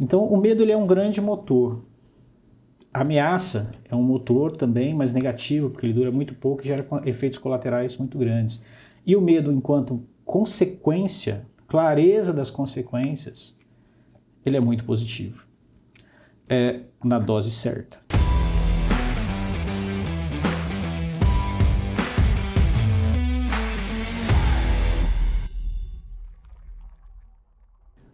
Então, o medo ele é um grande motor. A ameaça é um motor também, mas negativo, porque ele dura muito pouco e gera efeitos colaterais muito grandes. E o medo, enquanto consequência, clareza das consequências, ele é muito positivo. É na dose certa.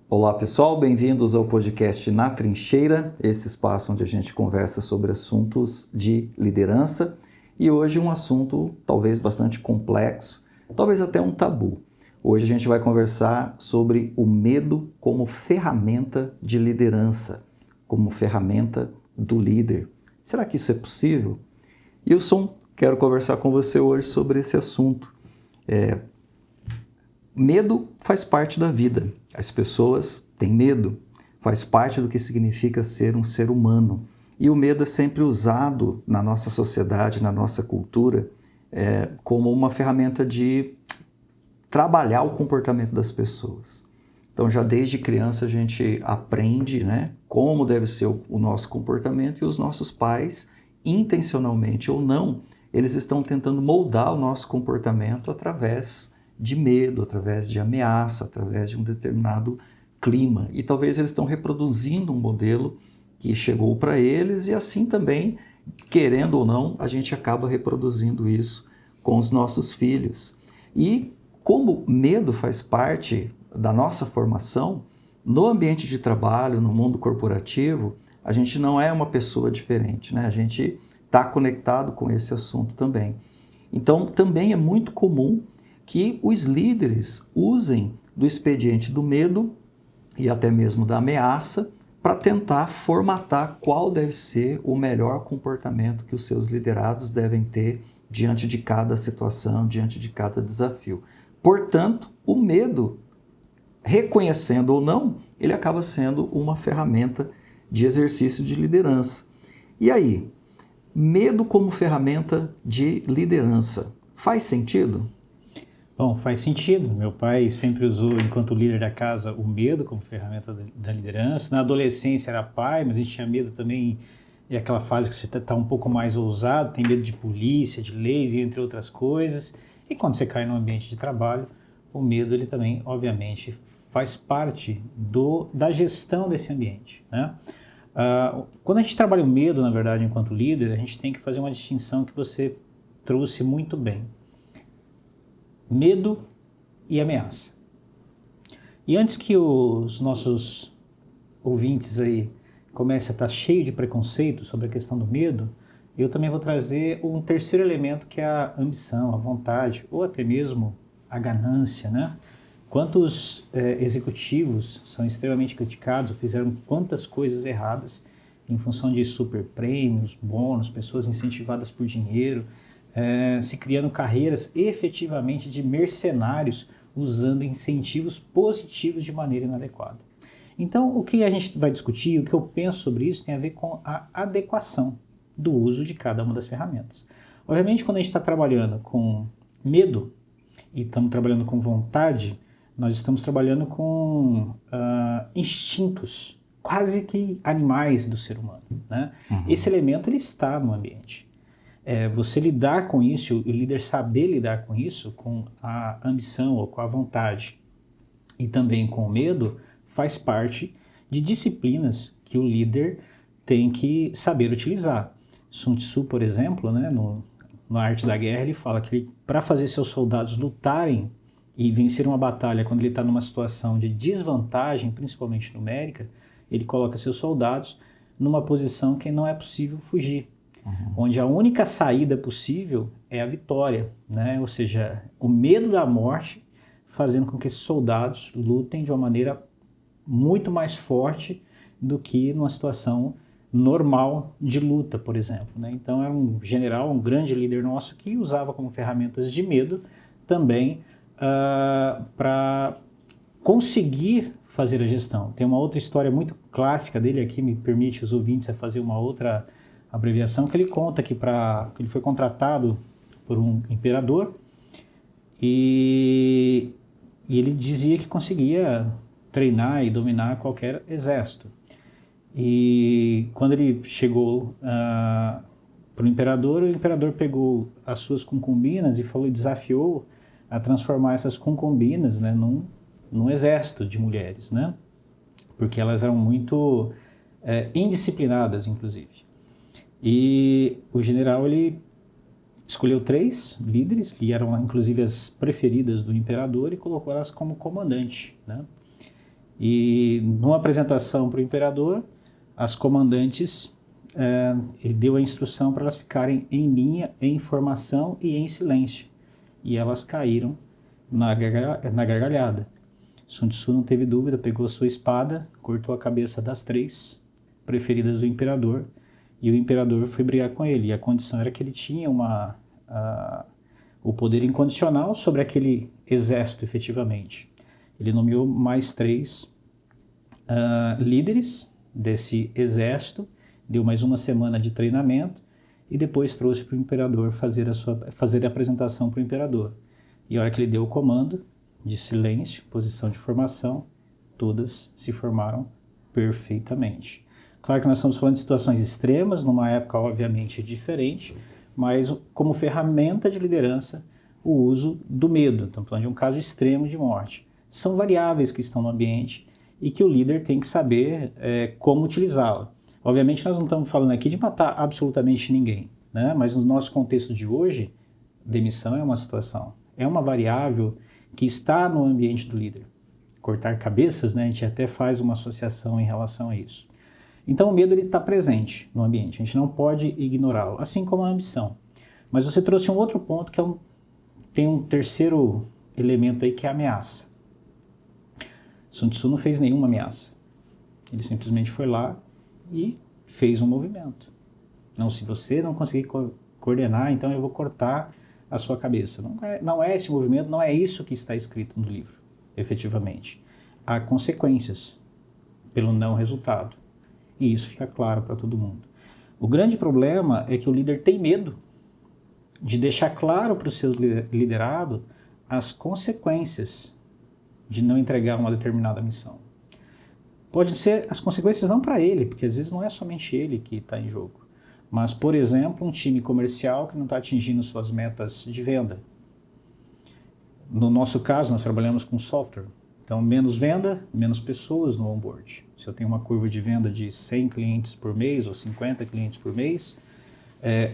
Olá pessoal, bem-vindos ao podcast Na Trincheira, esse espaço onde a gente conversa sobre assuntos de liderança e hoje um assunto talvez bastante complexo, talvez até um tabu. Hoje a gente vai conversar sobre o medo como ferramenta de liderança, como ferramenta do líder. Será que isso é possível? Wilson, quero conversar com você hoje sobre esse assunto. Medo faz parte da vida. As pessoas têm medo, faz parte do que significa ser um ser humano. E o medo é sempre usado na nossa sociedade, na nossa cultura, como uma ferramenta de trabalhar o comportamento das pessoas. Então, já desde criança a gente aprende, como deve ser o nosso comportamento e os nossos pais, intencionalmente ou não, eles estão tentando moldar o nosso comportamento através de medo, através de ameaça, através de um determinado clima. E talvez eles estão reproduzindo um modelo que chegou para eles e assim também, querendo ou não, a gente acaba reproduzindo isso com os nossos filhos. E como medo faz parte da nossa formação, no ambiente de trabalho, no mundo corporativo, a gente não é uma pessoa diferente, A gente está conectado com esse assunto também. Então, também é muito comum que os líderes usem do expediente do medo e até mesmo da ameaça para tentar formatar qual deve ser o melhor comportamento que os seus liderados devem ter diante de cada situação, diante de cada desafio. Portanto, o medo, reconhecendo ou não, ele acaba sendo uma ferramenta de exercício de liderança. E aí, medo como ferramenta de liderança, faz sentido? Bom, faz sentido. Meu pai sempre usou, enquanto líder da casa, o medo como ferramenta da liderança. Na adolescência era pai, mas a gente tinha medo também, é aquela fase que você está um pouco mais ousado, tem medo de polícia, de leis e entre outras coisas. E quando você cai no ambiente de trabalho, o medo ele também, obviamente, faz parte da gestão desse ambiente, quando a gente trabalha o medo, na verdade, enquanto líder, a gente tem que fazer uma distinção que você trouxe muito bem. Medo e ameaça. E antes que os nossos ouvintes aí comecem a estar cheios de preconceito sobre a questão do medo, eu também vou trazer um terceiro elemento que é a ambição, a vontade, ou até mesmo a ganância, Quantos executivos são extremamente criticados ou fizeram quantas coisas erradas em função de super prêmios, bônus, pessoas incentivadas por dinheiro, se criando carreiras efetivamente de mercenários usando incentivos positivos de maneira inadequada. Então, o que a gente vai discutir, o que eu penso sobre isso, tem a ver com a adequação do uso de cada uma das ferramentas. Obviamente, quando a gente está trabalhando com medo e estamos trabalhando com vontade, nós estamos trabalhando com instintos quase que animais do ser humano, Uhum. Esse elemento ele está no ambiente. Você lidar com isso, o líder saber lidar com isso, com a ambição ou com a vontade e também com o medo, faz parte de disciplinas que o líder tem que saber utilizar. Sun Tzu, por exemplo, na Arte da Guerra, ele fala que para fazer seus soldados lutarem e vencer uma batalha quando ele está numa situação de desvantagem, principalmente numérica, ele coloca seus soldados numa posição que não é possível fugir. Uhum. Onde a única saída possível é a vitória, Ou seja, o medo da morte fazendo com que esses soldados lutem de uma maneira muito mais forte do que numa situação normal de luta, por exemplo, Então era um general, um grande líder nosso que usava como ferramentas de medo também para conseguir fazer a gestão. Tem uma outra história muito clássica dele aqui, me permite os ouvintes a fazer uma outra abreviação, que ele conta que ele foi contratado por um imperador e ele dizia que conseguia treinar e dominar qualquer exército. E quando ele chegou para o imperador pegou as suas concubinas e desafiou a transformar essas concubinas, né, num exército de mulheres, né? Porque elas eram muito indisciplinadas, inclusive. E o general, ele escolheu 3 líderes, que eram inclusive as preferidas do imperador, e colocou elas como comandante, né? E numa apresentação para o imperador, as comandantes, ele deu a instrução para elas ficarem em linha, em formação e em silêncio. E elas caíram na gargalhada. Sun Tzu não teve dúvida, pegou sua espada, cortou a cabeça das 3 preferidas do imperador, e o imperador foi brigar com ele. E a condição era que ele tinha o poder incondicional sobre aquele exército, efetivamente. Ele nomeou mais 3 líderes desse exército, deu mais uma semana de treinamento e depois trouxe para o imperador fazer a apresentação para o imperador. E a hora que ele deu o comando de silêncio, posição de formação, todas se formaram perfeitamente. Claro que nós estamos falando de situações extremas, numa época obviamente diferente, mas como ferramenta de liderança, o uso do medo. Estamos falando de um caso extremo de morte. São variáveis que estão no ambiente e que o líder tem que saber como utilizá-la. Obviamente nós não estamos falando aqui de matar absolutamente ninguém, né? Mas no nosso contexto de hoje, demissão é uma situação, é uma variável que está no ambiente do líder. Cortar cabeças, né? A gente até faz uma associação em relação a isso. Então o medo está presente no ambiente, a gente não pode ignorá-lo, assim como a ambição. Mas você trouxe um outro ponto que tem um terceiro elemento aí, que é a ameaça. Sun Tzu não fez nenhuma ameaça. Ele simplesmente foi lá e fez um movimento. Não, se você não conseguir coordenar, então eu vou cortar a sua cabeça. Não é esse movimento, não é isso que está escrito no livro, efetivamente. Há consequências pelo não resultado. E isso fica claro para todo mundo. O grande problema é que o líder tem medo de deixar claro para o seu liderado as consequências de não entregar uma determinada missão. Pode ser as consequências não para ele, porque às vezes não é somente ele que está em jogo, mas, por exemplo, um time comercial que não está atingindo suas metas de venda. No nosso caso, nós trabalhamos com software. Então, menos venda, menos pessoas no onboard. Se eu tenho uma curva de venda de 100 clientes por mês, ou 50 clientes por mês,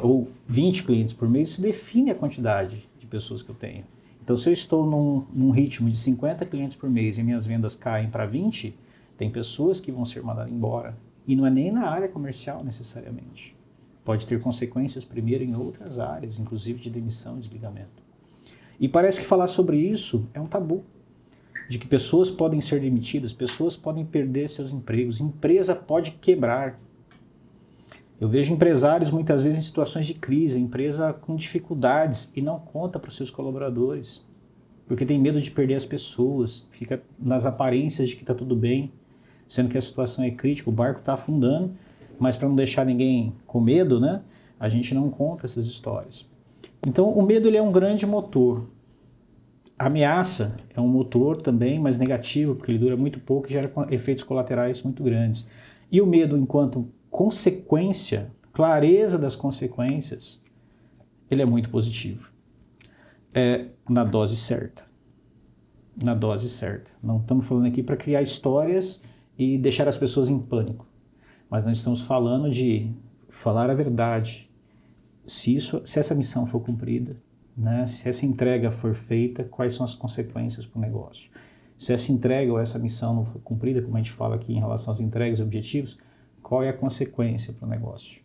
ou 20 clientes por mês, isso define a quantidade de pessoas que eu tenho. Então, se eu estou num ritmo de 50 clientes por mês e minhas vendas caem para 20, tem pessoas que vão ser mandadas embora. E não é nem na área comercial, necessariamente. Pode ter consequências primeiro em outras áreas, inclusive de demissão e desligamento. E parece que falar sobre isso é um tabu. De que pessoas podem ser demitidas, pessoas podem perder seus empregos, empresa pode quebrar. Eu vejo empresários muitas vezes em situações de crise, empresa com dificuldades e não conta para os seus colaboradores, porque tem medo de perder as pessoas, fica nas aparências de que está tudo bem, sendo que a situação é crítica, o barco está afundando, mas para não deixar ninguém com medo, né, a gente não conta essas histórias. Então o medo ele é um grande motor. A ameaça é um motor também, mas negativo, porque ele dura muito pouco e gera efeitos colaterais muito grandes. E o medo, enquanto consequência, clareza das consequências, ele é muito positivo. Na dose certa. Na dose certa. Não estamos falando aqui para criar histórias e deixar as pessoas em pânico. Mas nós estamos falando de falar a verdade. Se essa missão for cumprida, né? Se essa entrega for feita, quais são as consequências para o negócio? Se essa entrega ou essa missão não for cumprida, como a gente fala aqui em relação às entregas e objetivos, qual é a consequência para o negócio?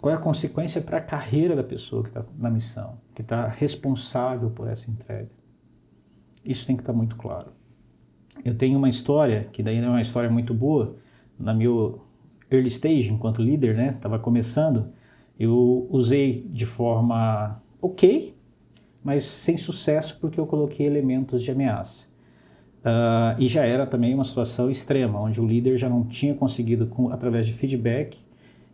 Qual é a consequência para a carreira da pessoa que está na missão, que está responsável por essa entrega? Isso tem que estar muito claro. Eu tenho uma história, que daí não é uma história muito boa, na meu early stage, enquanto líder, né? Estava começando, eu usei de forma ok, mas sem sucesso porque eu coloquei elementos de ameaça. E já era também uma situação extrema, onde o líder já não tinha conseguido, através de feedback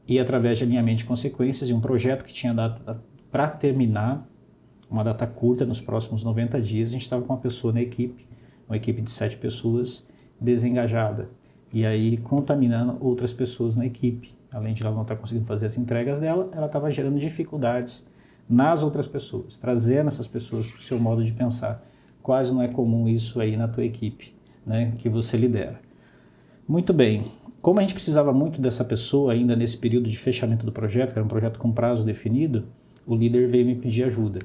e através de alinhamento de consequências, e um projeto que tinha data para terminar, uma data curta, nos próximos 90 dias, a gente estava com uma pessoa na equipe, uma equipe de 7 pessoas, desengajada. E aí contaminando outras pessoas na equipe. Além de ela não estar conseguindo fazer as entregas dela, ela estava gerando dificuldades nas outras pessoas, trazendo essas pessoas para o seu modo de pensar. Quase não é comum isso aí na tua equipe, né, que você lidera. Muito bem. Como a gente precisava muito dessa pessoa ainda nesse período de fechamento do projeto, que era um projeto com prazo definido, o líder veio me pedir ajuda.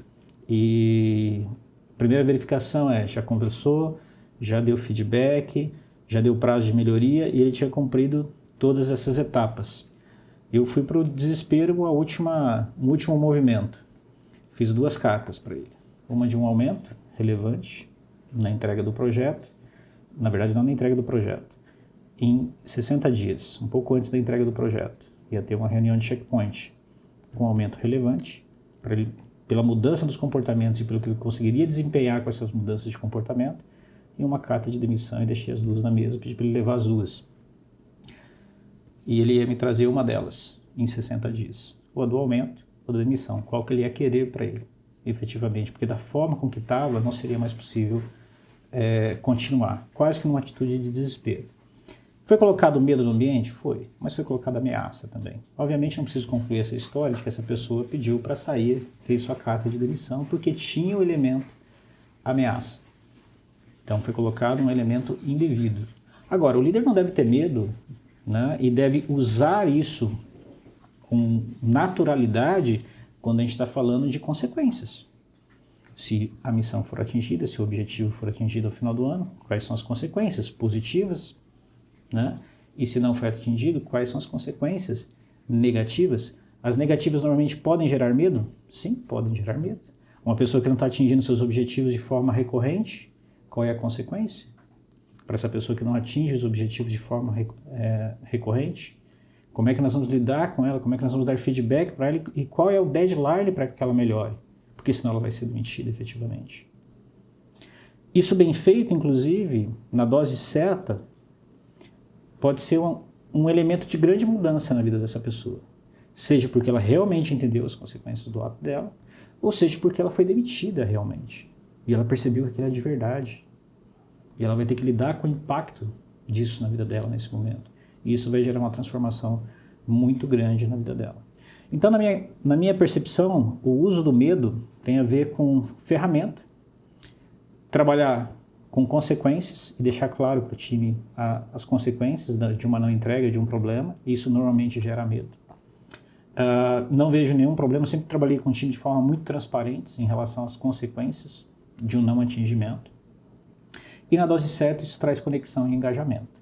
E a primeira verificação já conversou, já deu feedback, já deu prazo de melhoria e ele tinha cumprido todas essas etapas. Eu fui para o desespero, no último movimento. Fiz 2 cartas para ele. Uma de um aumento relevante na entrega do projeto, na verdade não na entrega do projeto, em 60 dias, um pouco antes da entrega do projeto. Ia ter uma reunião de checkpoint com um aumento relevante, para ele, pela mudança dos comportamentos e pelo que ele conseguiria desempenhar com essas mudanças de comportamento, e uma carta de demissão, e deixei as 2 na mesa, pedi para ele levar as 2. E ele ia me trazer uma delas em 60 dias, ou a do aumento, ou da demissão, qual que ele ia querer para ele, efetivamente, porque da forma com que estava, não seria mais possível continuar, quase que numa atitude de desespero. Foi colocado medo no ambiente? Foi, mas foi colocada ameaça também. Obviamente não preciso concluir essa história de que essa pessoa pediu para sair, fez sua carta de demissão, porque tinha o elemento ameaça. Então foi colocado um elemento indevido. Agora, o líder não deve ter medo, né, e deve usar isso com naturalidade quando a gente está falando de consequências. Se a missão for atingida, se o objetivo for atingido ao final do ano, quais são as consequências positivas, né? E se não for atingido, quais são as consequências negativas? As negativas normalmente podem gerar medo? Sim, podem gerar medo. Uma pessoa que não está atingindo seus objetivos de forma recorrente, qual é a consequência? Para essa pessoa que não atinge os objetivos de forma recorrente, como é que nós vamos lidar com ela? Como é que nós vamos dar feedback para ela? E qual é o deadline para que ela melhore? Porque senão ela vai ser demitida efetivamente. Isso bem feito, inclusive, na dose certa, pode ser um elemento de grande mudança na vida dessa pessoa. Seja porque ela realmente entendeu as consequências do ato dela, ou seja porque ela foi demitida realmente. E ela percebeu que aquilo é de verdade. E ela vai ter que lidar com o impacto disso na vida dela nesse momento. E isso vai gerar uma transformação muito grande na vida dela. Então, na minha percepção, o uso do medo tem a ver com ferramenta, trabalhar com consequências e deixar claro para o time as consequências de uma não entrega, de um problema. Isso normalmente gera medo. Não vejo nenhum problema, sempre trabalhei com o time de forma muito transparente em relação às consequências de um não atingimento. E na dose certa isso traz conexão e engajamento.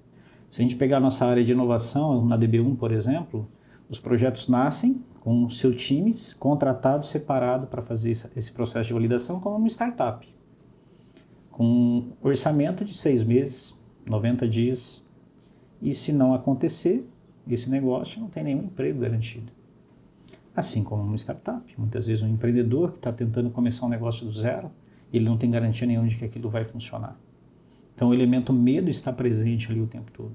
Se a gente pegar a nossa área de inovação, na DB1, por exemplo, os projetos nascem com o seu time contratado, separado para fazer esse processo de validação como uma startup. Com um orçamento de 6 meses, 90 dias. E se não acontecer, esse negócio não tem nenhum emprego garantido. Assim como uma startup. Muitas vezes um empreendedor que está tentando começar um negócio do zero, ele não tem garantia nenhuma de que aquilo vai funcionar. Então o elemento medo está presente ali o tempo todo.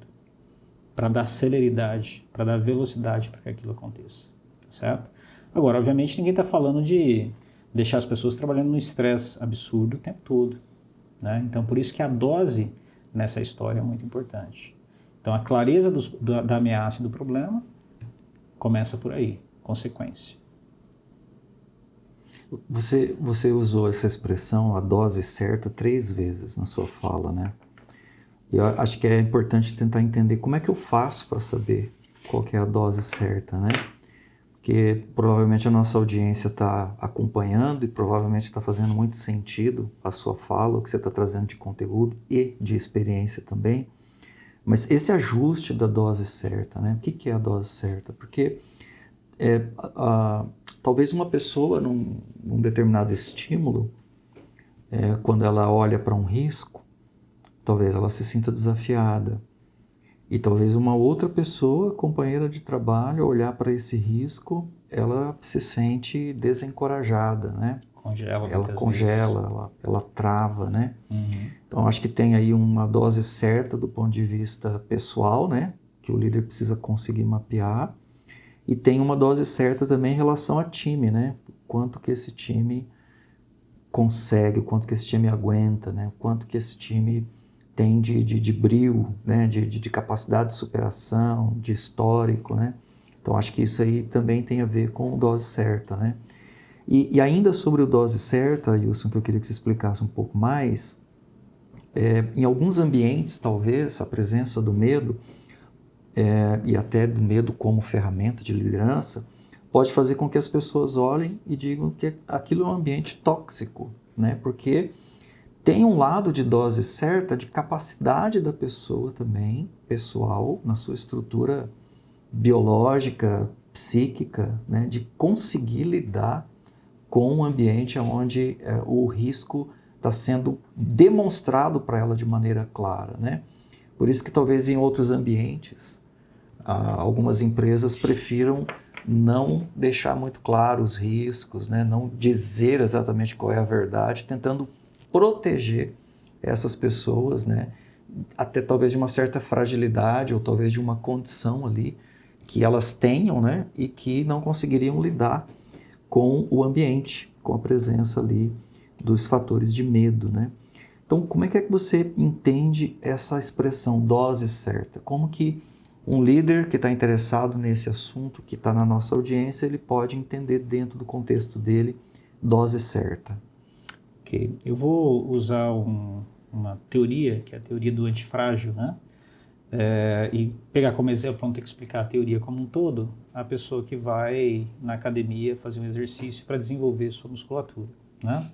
Para dar celeridade, para dar velocidade para que aquilo aconteça. Certo? Agora, obviamente, ninguém está falando de deixar as pessoas trabalhando no estresse absurdo o tempo todo. Né? Então, por isso que a dose nessa história é muito importante. Então, a clareza da ameaça e do problema começa por aí, consequência. Você usou essa expressão, a dose certa, 3 vezes na sua fala, né? E eu acho que é importante tentar entender como é que eu faço para saber qual que é a dose certa, né? Porque provavelmente a nossa audiência está acompanhando e provavelmente está fazendo muito sentido a sua fala, o que você está trazendo de conteúdo e de experiência também. Mas esse ajuste da dose certa, né? O que é a dose certa? Porque talvez uma pessoa num determinado estímulo, quando ela olha para um risco, talvez ela se sinta desafiada. E talvez uma outra pessoa, companheira de trabalho, olhar para esse risco, ela se sente desencorajada, né? Ela congela, ela trava, né? Uhum. Então, acho que tem aí uma dose certa do ponto de vista pessoal, né? Que o líder precisa conseguir mapear. E tem uma dose certa também em relação a time, né? O quanto que esse time consegue, o quanto que esse time aguenta, né? O quanto que esse time tem de brio, né? de capacidade de superação, de histórico, né? Então, acho que isso aí também tem a ver com dose certa, né? E ainda sobre o dose certa, Wilson, que eu queria que você explicasse um pouco mais, em alguns ambientes, talvez, a presença do medo, e até do medo como ferramenta de liderança, pode fazer com que as pessoas olhem e digam que aquilo é um ambiente tóxico, né? Porque tem um lado de dose certa, de capacidade da pessoa também, pessoal, na sua estrutura biológica, psíquica, né? De conseguir lidar com um ambiente onde o risco está sendo demonstrado para ela de maneira clara, né? Por isso que talvez em outros ambientes, algumas empresas prefiram não deixar muito claro os riscos, né? Não dizer exatamente qual é a verdade, tentando proteger essas pessoas, né? Até talvez de uma certa fragilidade ou talvez de uma condição ali que elas tenham, né? E que não conseguiriam lidar com o ambiente, com a presença ali dos fatores de medo, né? Então, como é que você entende essa expressão dose certa? Como que um líder que está interessado nesse assunto, que está na nossa audiência, ele pode entender dentro do contexto dele dose certa? Ok, eu vou usar uma teoria, que é a teoria do antifrágil, né? E pegar como exemplo, vamos ter que explicar a teoria como um todo, a pessoa que vai na academia fazer um exercício para desenvolver sua musculatura, né?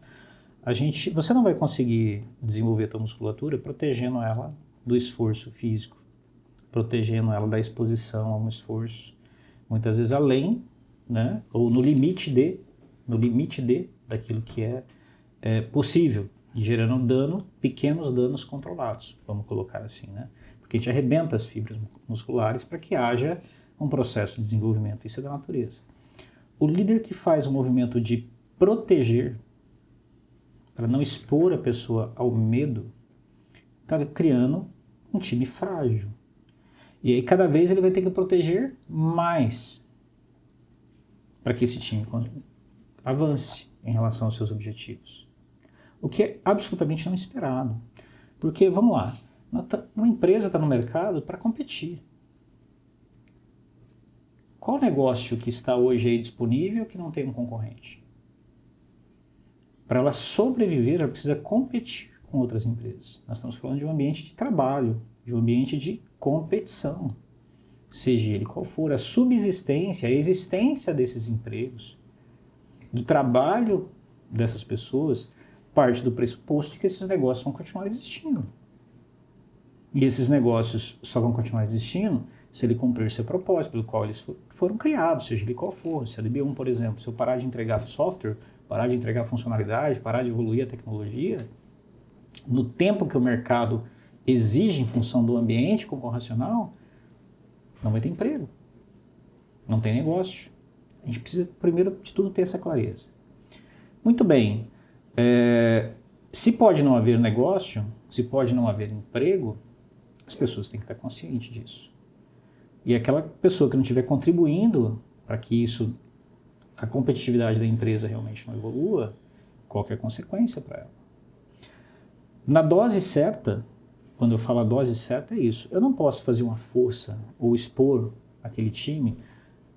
Você não vai conseguir desenvolver a sua musculatura protegendo ela do esforço físico, protegendo ela da exposição a um esforço, muitas vezes além, né? Ou no limite daquilo que é possível, gerando pequenos danos controlados, vamos colocar assim, né? Porque a gente arrebenta as fibras musculares para que haja um processo de desenvolvimento, isso é da natureza. O líder que faz o movimento de proteger, para não expor a pessoa ao medo, está criando um time frágil. E aí cada vez ele vai ter que proteger mais para que esse time avance em relação aos seus objetivos. O que é absolutamente não esperado. Porque, vamos lá, uma empresa está no mercado para competir. Qual negócio que está hoje aí disponível que não tem um concorrente? Para ela sobreviver, ela precisa competir com outras empresas. Nós estamos falando de um ambiente de trabalho, de um ambiente de competição. Seja ele qual for, a subsistência, a existência desses empregos, do trabalho dessas pessoas, parte do pressuposto de que esses negócios vão continuar existindo. E esses negócios só vão continuar existindo se ele cumprir seu propósito, pelo qual eles foram criados, seja ele qual for. Se a DB1, por exemplo, se eu parar de entregar software, parar de entregar funcionalidade, parar de evoluir a tecnologia, no tempo que o mercado exige em função do ambiente concorrencial, não vai ter emprego, não tem negócio. A gente precisa, primeiro de tudo, ter essa clareza. Muito bem, se pode não haver negócio, se pode não haver emprego, as pessoas têm que estar conscientes disso. E aquela pessoa que não estiver contribuindo para que a competitividade da empresa realmente não evolua, qual que é a consequência para ela? Na dose certa, quando eu falo a dose certa, é isso. Eu não posso fazer uma força ou expor aquele time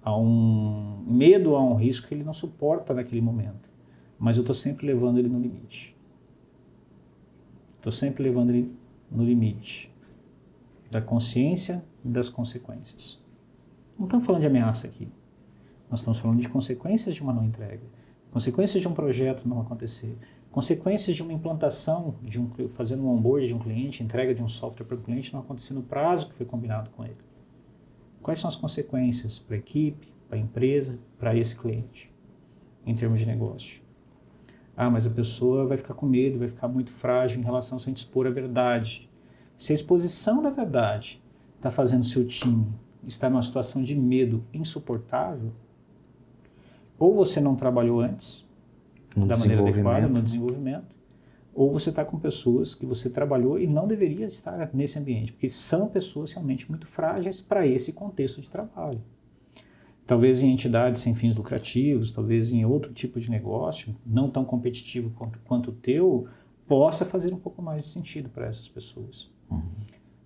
a um medo, a um risco que ele não suporta naquele momento. Mas eu estou sempre levando ele no limite. Estou sempre levando ele no limite da consciência e das consequências. Não estamos falando de ameaça aqui. Nós estamos falando de consequências de uma não entrega, consequências de um projeto não acontecer, consequências de uma implantação, fazendo um onboard de um cliente, entrega de um software para o cliente não acontecer no prazo que foi combinado com ele. Quais são as consequências para a equipe, para a empresa, para esse cliente, em termos de negócio? Mas a pessoa vai ficar com medo, vai ficar muito frágil em relação a se a gente expor a verdade. Se a exposição da verdade está fazendo seu time estar numa situação de medo insuportável, ou você não trabalhou antes da maneira adequada no desenvolvimento, ou você está com pessoas que você trabalhou e não deveria estar nesse ambiente, porque são pessoas realmente muito frágeis para esse contexto de trabalho. Talvez em entidades sem fins lucrativos, talvez em outro tipo de negócio, não tão competitivo quanto o teu, possa fazer um pouco mais de sentido para essas pessoas.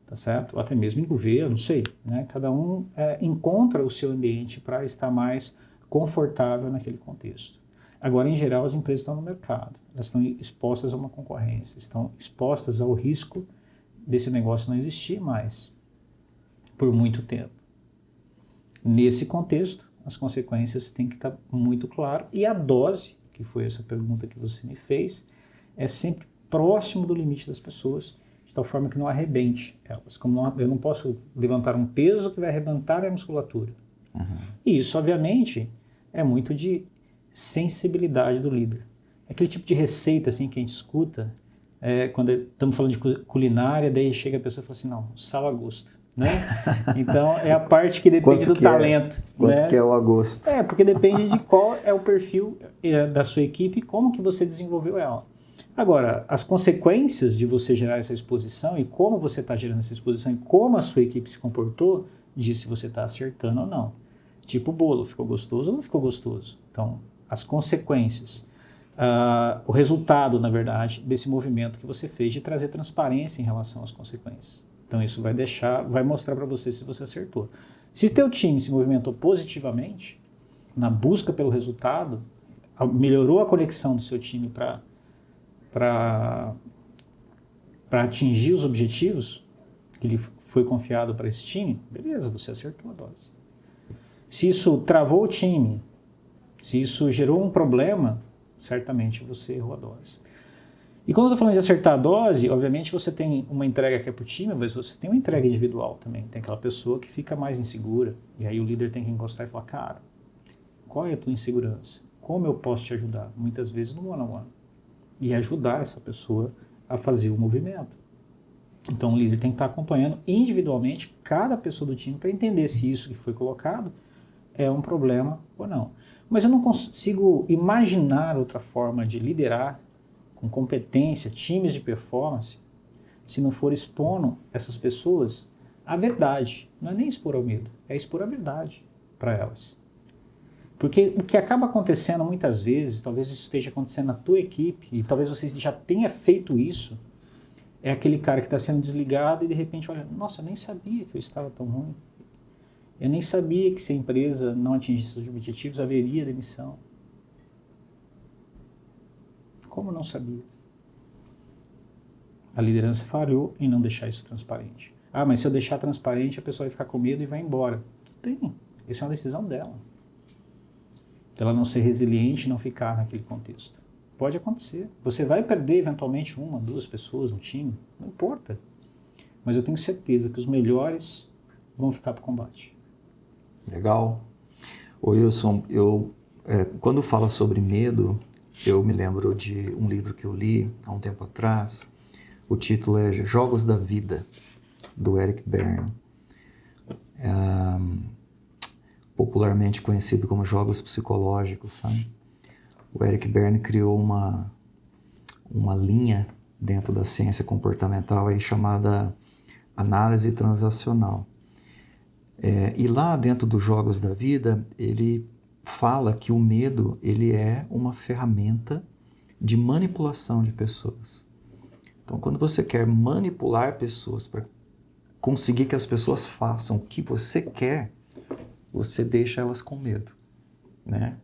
Tá certo? Ou até mesmo em governo, não sei, né? Cada um encontra o seu ambiente para estar mais confortável naquele contexto. Agora, em geral, as empresas estão no mercado, elas estão expostas a uma concorrência, estão expostas ao risco desse negócio não existir mais por muito tempo. Nesse contexto, as consequências têm que estar muito claras, e a dose, que foi essa pergunta que você me fez, é sempre próximo do limite das pessoas, de tal forma que não arrebente elas. Eu não posso levantar um peso que vai arrebentar a musculatura. E isso, obviamente, é muito de sensibilidade do líder. É aquele tipo de receita assim, que a gente escuta, quando estamos falando de culinária, daí chega a pessoa e fala assim, não, sal a gosto. Né? Então, é a parte que depende do talento. Quanto que é o a gosto. Porque depende de qual é o perfil da sua equipe e como que você desenvolveu ela. Agora, as consequências de você gerar essa exposição e como você está gerando essa exposição e como a sua equipe se comportou, diz se você está acertando ou não. Tipo o bolo, ficou gostoso ou não ficou gostoso? Então, as consequências, o resultado, na verdade, desse movimento que você fez de trazer transparência em relação às consequências. Então, isso vai mostrar para você se você acertou. Se teu time se movimentou positivamente, na busca pelo resultado, melhorou a conexão do seu time para atingir os objetivos que lhe foi confiado para esse time, beleza, você acertou a dose. Se isso travou o time, se isso gerou um problema, certamente você errou a dose. E quando eu estou falando de acertar a dose, obviamente você tem uma entrega que é para o time, mas você tem uma entrega individual também. Tem aquela pessoa que fica mais insegura, e aí o líder tem que encostar e falar, cara, qual é a tua insegurança? Como eu posso te ajudar? Muitas vezes no one-on-one. E ajudar essa pessoa a fazer o movimento. Então o líder tem que estar acompanhando individualmente cada pessoa do time para entender se isso que foi colocado é um problema ou não. Mas eu não consigo imaginar outra forma de liderar com competência, times de performance, se não for expondo essas pessoas à verdade. Não é nem expor ao medo, é expor a verdade para elas. Porque o que acaba acontecendo muitas vezes, talvez isso esteja acontecendo na tua equipe, e talvez você já tenha feito isso, é aquele cara que está sendo desligado e de repente olha, nossa, eu nem sabia que eu estava tão ruim. Eu nem sabia que se a empresa não atingisse seus objetivos, haveria demissão. Como não sabia? A liderança falhou em não deixar isso transparente. Ah, mas se eu deixar transparente, a pessoa vai ficar com medo e vai embora. Tudo bem, essa é uma decisão dela. Ela não ser resiliente e não ficar naquele contexto. Pode acontecer. Você vai perder eventualmente uma, duas pessoas no time, não importa. Mas eu tenho certeza que os melhores vão ficar para o combate. Legal. Ô Wilson, quando fala sobre medo, eu me lembro de um livro que eu li há um tempo atrás. O título é Jogos da Vida, do Eric Berne. Popularmente conhecido como jogos psicológicos, sabe? O Eric Berne criou uma linha dentro da ciência comportamental aí chamada análise transacional. E lá dentro dos jogos da vida, ele fala que o medo ele é uma ferramenta de manipulação de pessoas. Então, quando você quer manipular pessoas para conseguir que as pessoas façam o que você quer, você deixa elas com medo, né?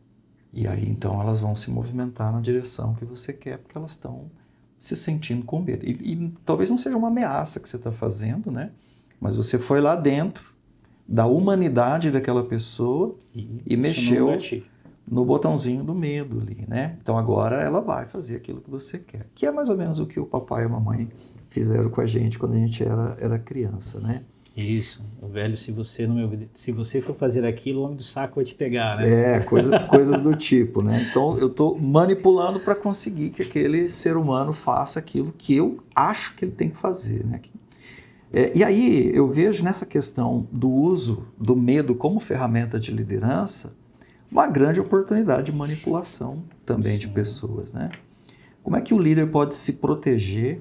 E aí, então, elas vão se movimentar na direção que você quer, porque elas estão se sentindo com medo. E talvez não seja uma ameaça que você está fazendo, né? Mas você foi lá dentro da humanidade daquela pessoa e mexeu no botãozinho do medo ali, né? Então, agora ela vai fazer aquilo que você quer. Que é mais ou menos o que o papai e a mamãe fizeram com a gente quando a gente era criança, né? Isso, o velho, se você for fazer aquilo, o homem do saco vai te pegar, né? Coisas do tipo, né? Então eu estou manipulando para conseguir que aquele ser humano faça aquilo que eu acho que ele tem que fazer, né? E aí eu vejo nessa questão do uso do medo como ferramenta de liderança uma grande oportunidade de manipulação também de pessoas, né? Como é que o líder pode se proteger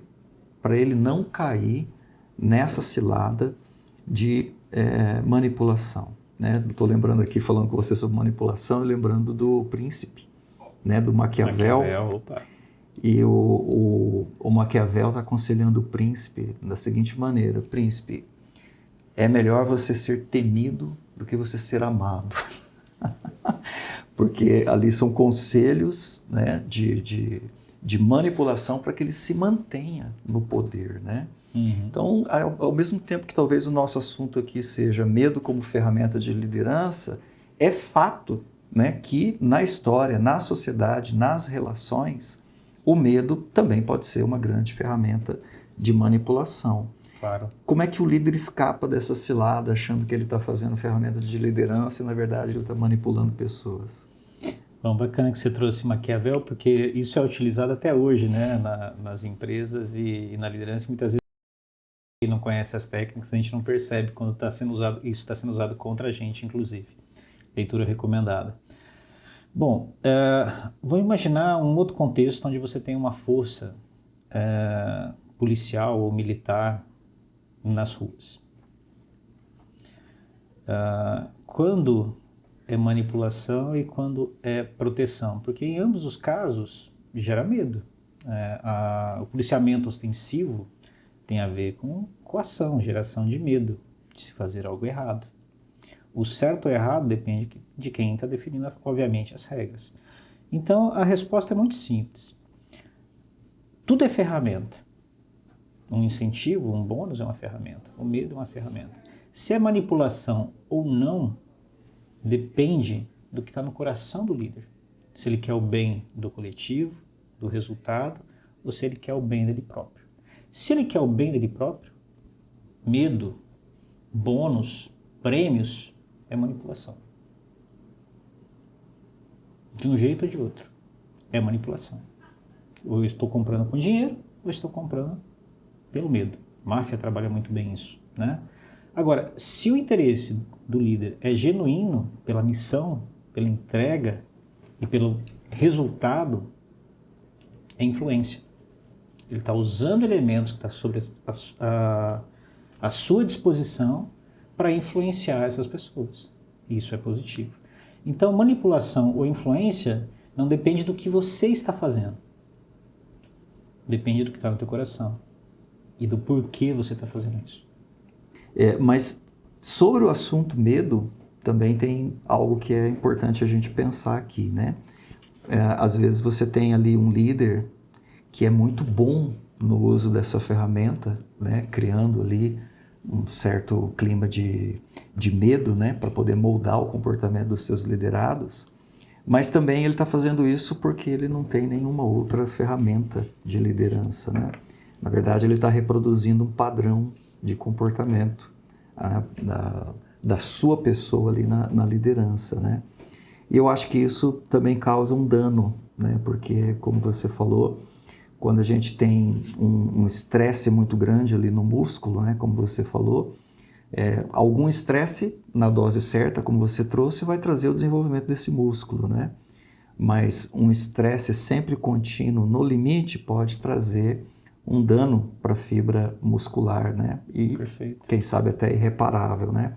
para ele não cair nessa cilada de manipulação, né? Estou lembrando aqui, falando com você sobre manipulação, e lembrando do Príncipe, né? Do Maquiavel. Opa. E o Maquiavel está aconselhando o príncipe da seguinte maneira: príncipe, é melhor você ser temido do que você ser amado. Porque ali são conselhos, né, de manipulação para que ele se mantenha no poder, né? Então, ao mesmo tempo que talvez o nosso assunto aqui seja medo como ferramenta de liderança, é fato, né, que na história, na sociedade, nas relações, o medo também pode ser uma grande ferramenta de manipulação. Claro. Como é que o líder escapa dessa cilada, achando que ele está fazendo ferramenta de liderança e, na verdade, ele está manipulando pessoas? Bom, bacana que você trouxe Maquiavel, porque isso é utilizado até hoje, né, nas empresas e na liderança. Muitas vezes quem não conhece as técnicas, a gente não percebe quando está sendo usado, isso está sendo usado contra a gente, inclusive. Leitura recomendada. Bom, vamos imaginar um outro contexto onde você tem uma força policial ou militar nas ruas. Quando é manipulação e quando é proteção? Porque em ambos os casos gera medo. O policiamento ostensivo tem a ver com coação, geração de medo de se fazer algo errado. O certo ou errado depende de quem está definindo, obviamente, as regras. Então, a resposta é muito simples. Tudo é ferramenta. Um incentivo, um bônus é uma ferramenta. O medo é uma ferramenta. Se é manipulação ou não, depende do que está no coração do líder. Se ele quer o bem do coletivo, do resultado, ou se ele quer o bem dele próprio. Se ele quer o bem dele próprio, medo, bônus, prêmios, é manipulação. De um jeito ou de outro. É manipulação. Ou eu estou comprando com dinheiro, ou estou comprando pelo medo. Máfia trabalha muito bem isso, né? Agora, se o interesse do líder é genuíno pela missão, pela entrega e pelo resultado, é influência. Ele está usando elementos que estão sobre a sua disposição para influenciar essas pessoas. Isso é positivo. Então, manipulação ou influência não depende do que você está fazendo. Depende do que está no teu coração e do porquê você está fazendo isso. Mas sobre o assunto medo, também tem algo que é importante a gente pensar aqui, né? Às vezes você tem ali um líder que é muito bom no uso dessa ferramenta, né? Criando ali um certo clima de medo, né? Para poder moldar o comportamento dos seus liderados, mas também ele está fazendo isso porque ele não tem nenhuma outra ferramenta de liderança, né? Na verdade, ele está reproduzindo um padrão de comportamento da sua pessoa ali na liderança, né? E eu acho que isso também causa um dano, né? Porque, como você falou, quando a gente tem um estresse muito grande ali no músculo, né? Como você falou, algum estresse na dose certa, como você trouxe, vai trazer o desenvolvimento desse músculo, né? Mas um estresse sempre contínuo no limite pode trazer um dano para a fibra muscular, né? E Perfeito. Quem sabe até irreparável, né?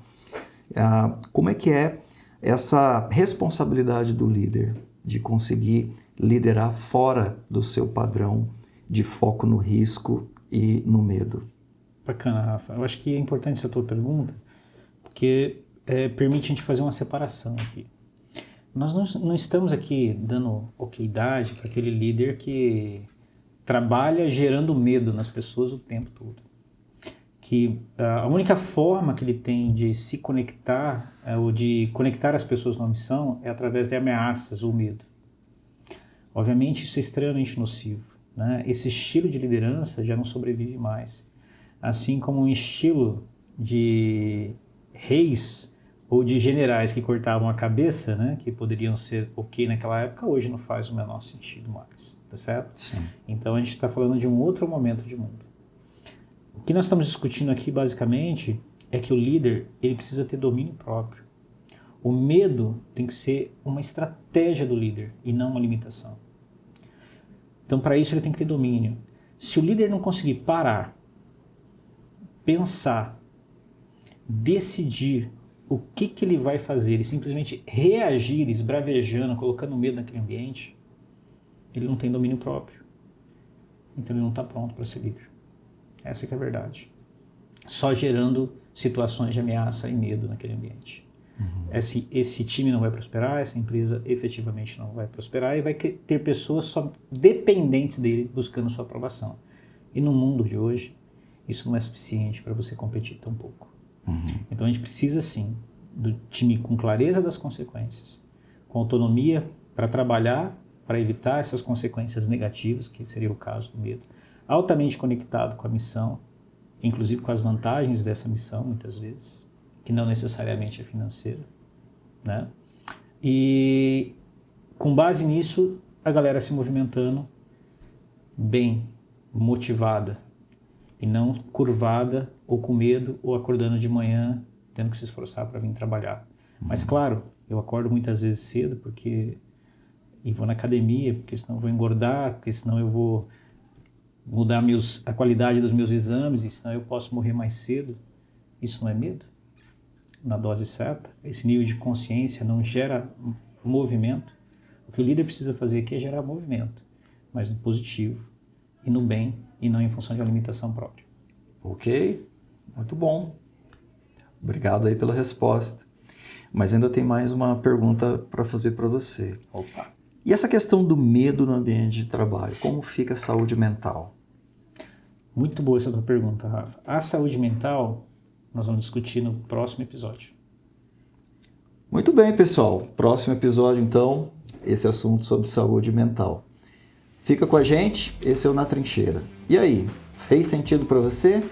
Como é que é essa responsabilidade do líder de conseguir liderar fora do seu padrão de foco no risco e no medo? Bacana, Rafa. Eu acho que é importante essa tua pergunta, porque permite a gente fazer uma separação aqui. Nós não estamos aqui dando oquidade para aquele líder que trabalha gerando medo nas pessoas o tempo todo. Que a única forma que ele tem de se conectar, ou de conectar as pessoas numa missão, é através de ameaças ou medo. Obviamente isso é extremamente nocivo, né? Esse estilo de liderança já não sobrevive mais. Assim como um estilo de reis ou de generais que cortavam a cabeça, né, que poderiam ser ok naquela época, hoje não faz o menor sentido mais, tá certo? Sim. Então a gente está falando de um outro momento de mundo. O que nós estamos discutindo aqui basicamente é que o líder ele precisa ter domínio próprio. O medo tem que ser uma estratégia do líder e não uma limitação. Então para isso ele tem que ter domínio. Se o líder não conseguir parar, pensar, decidir o que ele vai fazer e simplesmente reagir esbravejando, colocando medo naquele ambiente, ele não tem domínio próprio. então ele não está pronto para ser líder. Essa que é a verdade. Só gerando situações de ameaça e medo naquele ambiente. Esse time não vai prosperar, essa empresa efetivamente não vai prosperar e vai ter pessoas só dependentes dele buscando sua aprovação. E no mundo de hoje, isso não é suficiente para você competir tão pouco. Então a gente precisa sim do time com clareza das consequências, com autonomia para trabalhar, para evitar essas consequências negativas, que seria o caso do medo, altamente conectado com a missão, inclusive com as vantagens dessa missão, muitas vezes, que não necessariamente é financeira, né? E com base nisso, a galera se movimentando bem, motivada, e não curvada, ou com medo, ou acordando de manhã, tendo que se esforçar para vir trabalhar. Mas claro, eu acordo muitas vezes cedo, e vou na academia, porque senão eu vou engordar, porque senão eu vou mudar a qualidade dos meus exames, e senão eu posso morrer mais cedo. Isso não é medo? Na dose certa, esse nível de consciência não gera movimento. O que o líder precisa fazer aqui é gerar movimento, mas no positivo e no bem, e não em função de uma limitação própria. Ok, muito bom. Obrigado aí pela resposta. Mas ainda tem mais uma pergunta para fazer para você. Opa! E essa questão do medo no ambiente de trabalho, como fica a saúde mental? Muito boa essa tua pergunta, Rafa. A saúde mental nós vamos discutir no próximo episódio. Muito bem, pessoal. Próximo episódio, então, esse assunto sobre saúde mental. Fica com a gente, esse é o Na Trincheira. E aí, fez sentido para você?